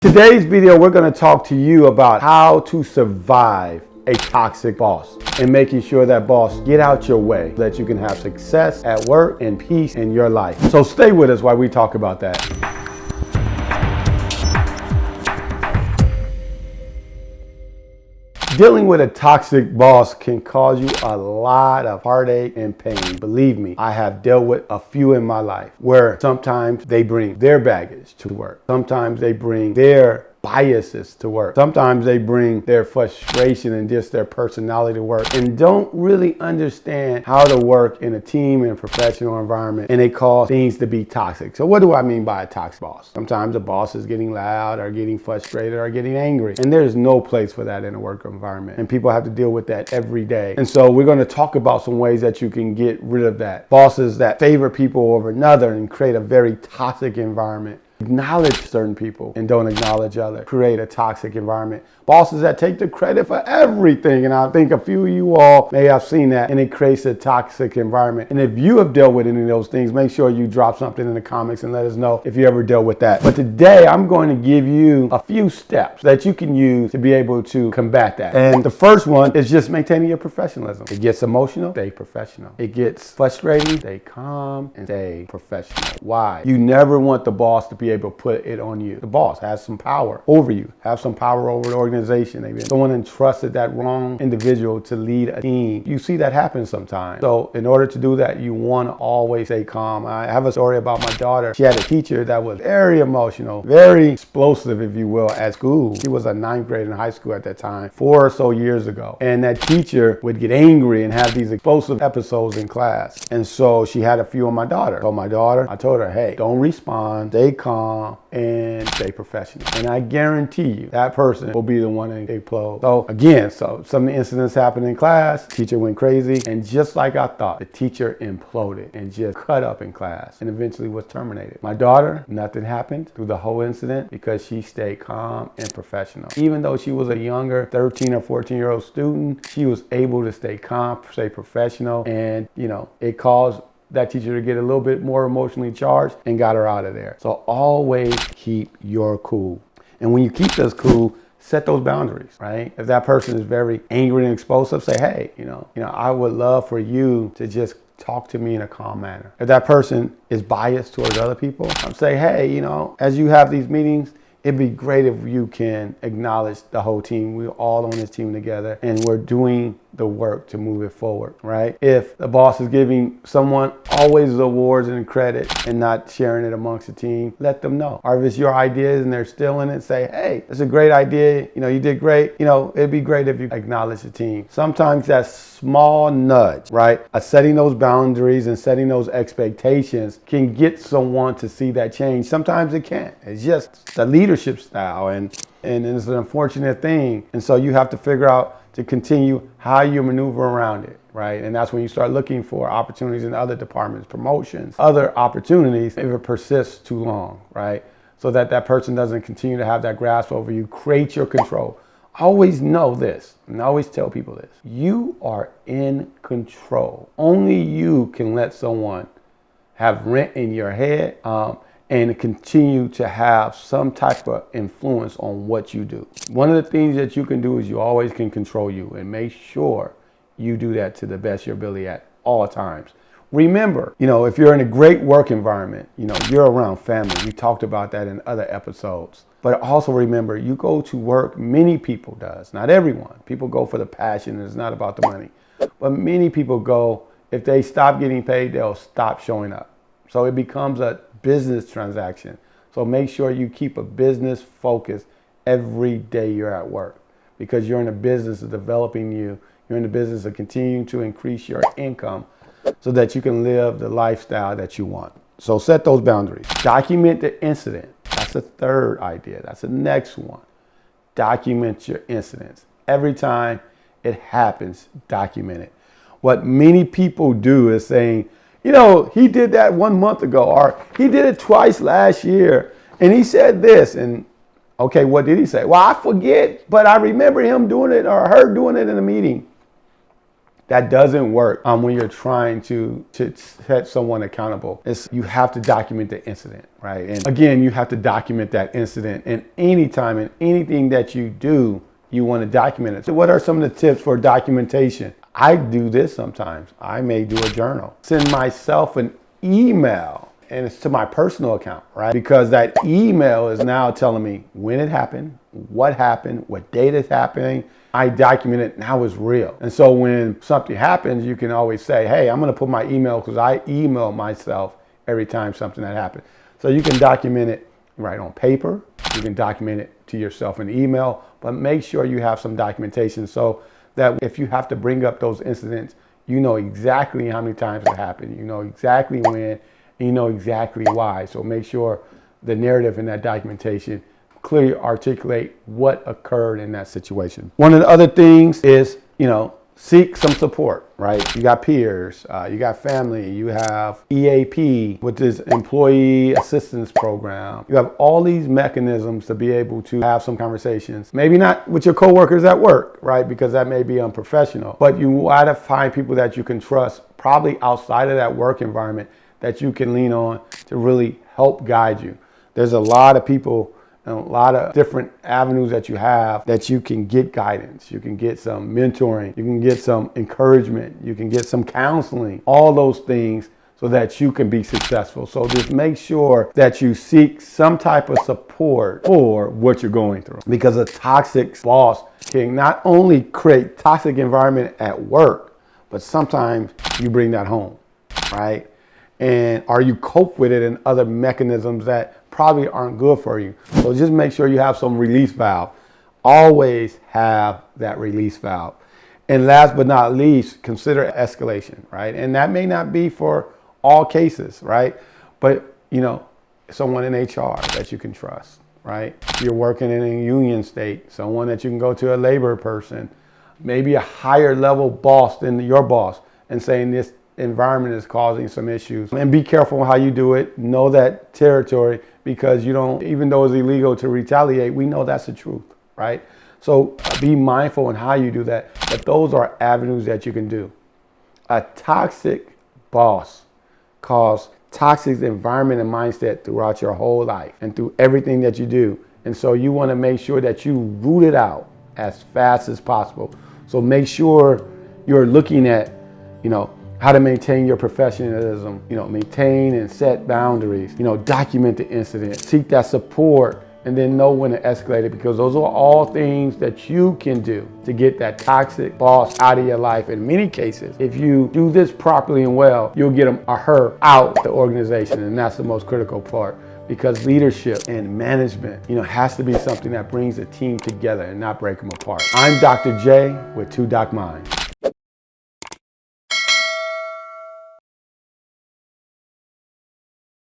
Today's video, we're going to talk to you about how to survive a toxic boss and making sure that boss get out your way so that you can have success at work and peace in your life. So stay with us while we talk about that. Dealing with a toxic boss can cause you a lot of heartache and pain. Believe me, I have dealt with a few in my life where sometimes they bring their baggage to work. Sometimes they bring their biases to work. Sometimes they bring their frustration and just their personality to work and don't really understand how to work in a team and a professional environment, and they cause things to be toxic. So what do I mean by a toxic boss? Sometimes the boss is getting loud or getting frustrated or getting angry, and there's no place for that in a work environment, and people have to deal with that every day. And so we're going to talk about some ways that you can get rid of that. Bosses that favor people over another and create a very toxic environment. Acknowledge certain people and don't acknowledge others. Create a toxic environment. Bosses that take the credit for everything. And I think a few of you all may have seen that, and it creates a toxic environment. And if you have dealt with any of those things, make sure you drop something in the comments and let us know if you ever dealt with that. But today I'm going to give you a few steps that you can use to be able to combat that. And the first one is just maintaining your professionalism. It gets emotional, stay professional. It gets frustrating, stay calm and stay professional. Why? You never want the boss to be able to put it on you. The boss has some power over you, have some power over the organization. Maybe someone entrusted that wrong individual to lead a team. You see that happen sometimes. So in order to do that, you want to always stay calm. I have a story about my daughter. She had a teacher that was very emotional, very explosive, if you will, at school. She was a 9th grade in high school at that time, 4 or so years ago. And that teacher would get angry and have these explosive episodes in class. And so she had a few on my daughter. I told her, hey, don't respond, stay calm, and stay professional. And I guarantee you that person will be the one that implodes. So again, some of the incidents happened in class. Teacher went crazy, and just like I thought, the teacher imploded and just cut up in class and eventually was terminated. My daughter, nothing happened through the whole incident because she stayed calm and professional. Even though she was a younger 13 or 14-year-old student, she was able to stay calm, stay professional, and it caused that teacher to get a little bit more emotionally charged and got her out of there. So always keep your cool. And when you keep this cool, set those boundaries, right? If that person is very angry and explosive, say, hey, I would love for you to just talk to me in a calm manner. If that person is biased towards other people, say, hey, as you have these meetings, it'd be great if you can acknowledge the whole team. We're all on this team together and we're doing the work to move it forward, right? If the boss is giving someone always awards and credit and not sharing it amongst the team, let them know. Or if it's your ideas and they're still in it, say, hey, it's a great idea. You did great. It'd be great if you acknowledge the team. Sometimes that small nudge, right? Setting those boundaries and setting those expectations can get someone to see that change. Sometimes it can't. It's just the leadership style and it's an unfortunate thing. And so you have to figure out to continue how you maneuver around it, right? And that's when you start looking for opportunities in other departments, promotions, other opportunities if it persists too long, right? So that person doesn't continue to have that grasp over you. Create your control. Always know this, and I always tell people this. You are in control. Only you can let someone have rent in your head, and continue to have some type of influence on what you do. One of the things that you can do is you always can control you, and make sure you do that to the best of your ability at all times. Remember, if you're in a great work environment, you're around family. We talked about that in other episodes. But also remember, you go to work, many people does, not everyone. People go for the passion, and it's not about the money. But many people go, if they stop getting paid, they'll stop showing up. So it becomes a business transaction. So make sure you keep a business focus every day you're at work, because you're in the business of developing you. You're in the business of continuing to increase your income so that you can live the lifestyle that you want. So set those boundaries. Document the incident. That's the third idea. That's the next one. Document your incidents. Every time it happens, document it. What many people do is saying, he did that 1 month ago, or he did it twice last year, and he said this, and okay, what did he say? Well, I forget, but I remember him doing it or her doing it in a meeting. That doesn't work when you're trying to set someone accountable. You have to document the incident, right? And again, you have to document that incident. And anytime and anything that you do, you want to document it. So what are some of the tips for documentation? I do this sometimes. I may do a journal. Send myself an email, and it's to my personal account, right? Because that email is now telling me when it happened, what date it's happening. I document it, now it's real. And so when something happens, you can always say, hey, I'm gonna put my email, because I email myself every time something that happens. So you can document it right on paper, you can document it to yourself in email, but make sure you have some documentation so that if you have to bring up those incidents, you know exactly how many times it happened, you know exactly when, and you know exactly why. So make sure the narrative in that documentation clearly articulate what occurred in that situation. One of the other things is, seek some support, right? You got peers, you got family, you have EAP, which is Employee Assistance Program. You have all these mechanisms to be able to have some conversations. Maybe not with your coworkers at work, right? Because that may be unprofessional, but you want to find people that you can trust, probably outside of that work environment, that you can lean on to really help guide you. There's a lot of people and a lot of different avenues that you have that you can get guidance. You can get some mentoring, you can get some encouragement, you can get some counseling, all those things so that you can be successful. So just make sure that you seek some type of support for what you're going through, because a toxic boss can not only create toxic environment at work, but sometimes you bring that home, right? And or you cope with it in other mechanisms that probably aren't good for you. So just make sure you have some release valve. Always have that release valve. And last but not least, consider escalation, right? And that may not be for all cases, right? But, someone in HR that you can trust, right? If you're working in a union state, someone that you can go to, a labor person, maybe a higher level boss than your boss, and saying this environment is causing some issues. And be careful how you do it. Know that territory, because even though it's illegal to retaliate, we know that's the truth, right? So be mindful in how you do that. But those are avenues that you can do. A toxic boss causes toxic environment and mindset throughout your whole life and through everything that you do. And so you want to make sure that you root it out as fast as possible. So make sure you're looking at, how to maintain your professionalism, maintain and set boundaries, document the incident, seek that support, and then know when to escalate it, because those are all things that you can do to get that toxic boss out of your life. In many cases, if you do this properly and well, you'll get him or her out the organization, and that's the most critical part. Because leadership and management, has to be something that brings a team together and not break them apart. I'm Dr. J with 2 Doc Minds.